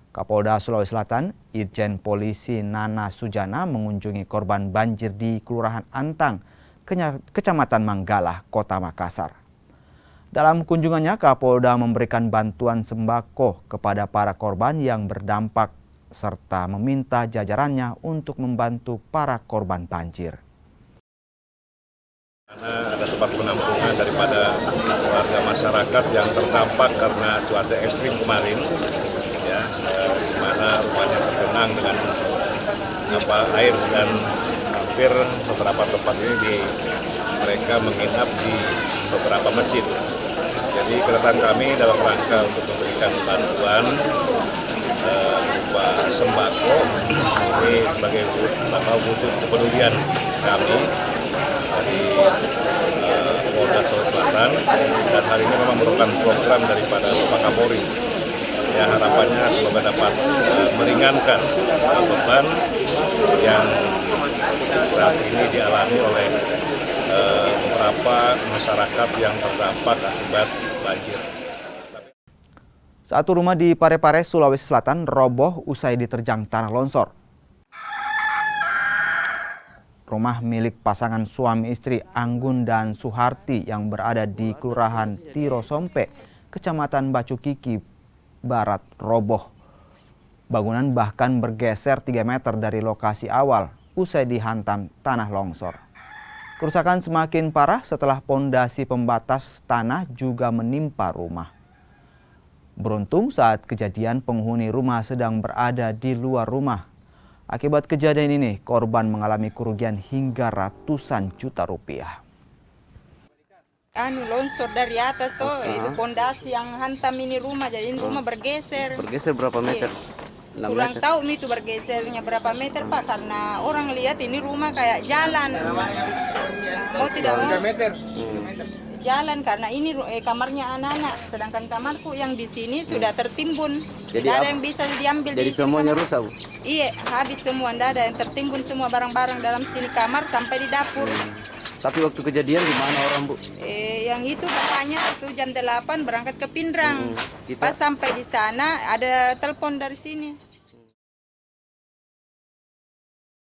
Kapolda Sulawesi Selatan, Irjen Polisi Nana Sujana mengunjungi korban banjir di Kelurahan Antang, Kecamatan Manggala, Kota Makassar. Dalam kunjungannya, Kapolda memberikan bantuan sembako kepada para korban yang berdampak serta meminta jajarannya untuk membantu para korban banjir. Karena ada tempat penampungan daripada warga masyarakat yang terdampak karena cuaca ekstrim kemarin, ya, di mana rumahnya tergenang dengan air dan hampir beberapa tempat ini mereka menginap di beberapa masjid. Jadi kedatangan kami dalam rangka untuk memberikan bantuan berupa sembako ini sebagai wujud kepedulian kami dari Polda Sulawesi Selatan, dan hari ini memang merupakan program daripada Bapak Kapolri. Ya, harapannya semoga dapat meringankan beban yang saat ini dialami oleh beberapa masyarakat yang terdampak akibat banjir. Satu rumah di Parepare, Sulawesi Selatan roboh usai diterjang tanah longsor. Rumah milik pasangan suami istri Anggun dan Suharti yang berada di Kelurahan Tirosompe, Kecamatan Bacukiki Barat roboh. Bangunan bahkan bergeser 3 meter dari lokasi awal usai dihantam tanah longsor. Kerusakan semakin parah setelah pondasi pembatas tanah juga menimpa rumah. Beruntung saat kejadian penghuni rumah sedang berada di luar rumah. Akibat kejadian ini, korban mengalami kerugian hingga ratusan juta rupiah. Longsor dari atas tuh, itu pondasi yang hantam ini rumah, jadi rumah bergeser. Bergeser berapa meter? Kurang tahu itu bergesernya berapa meter Pak, karena orang lihat ini rumah kayak jalan. Mau tidak mau jalan karena ini kamarnya anak-anak, sedangkan kamarku yang di sini sudah tertimbun. Jadi tidak ada yang bisa diambil. Jadi semuanya rusak, Bu? Iya, habis semua, tidak ada yang tertimbun, semua barang-barang dalam sini kamar sampai di dapur. Tapi waktu kejadian di mana orang, Bu? Yang itu bapaknya waktu jam 8 berangkat ke Pindrang. Pas sampai di sana ada telepon dari sini.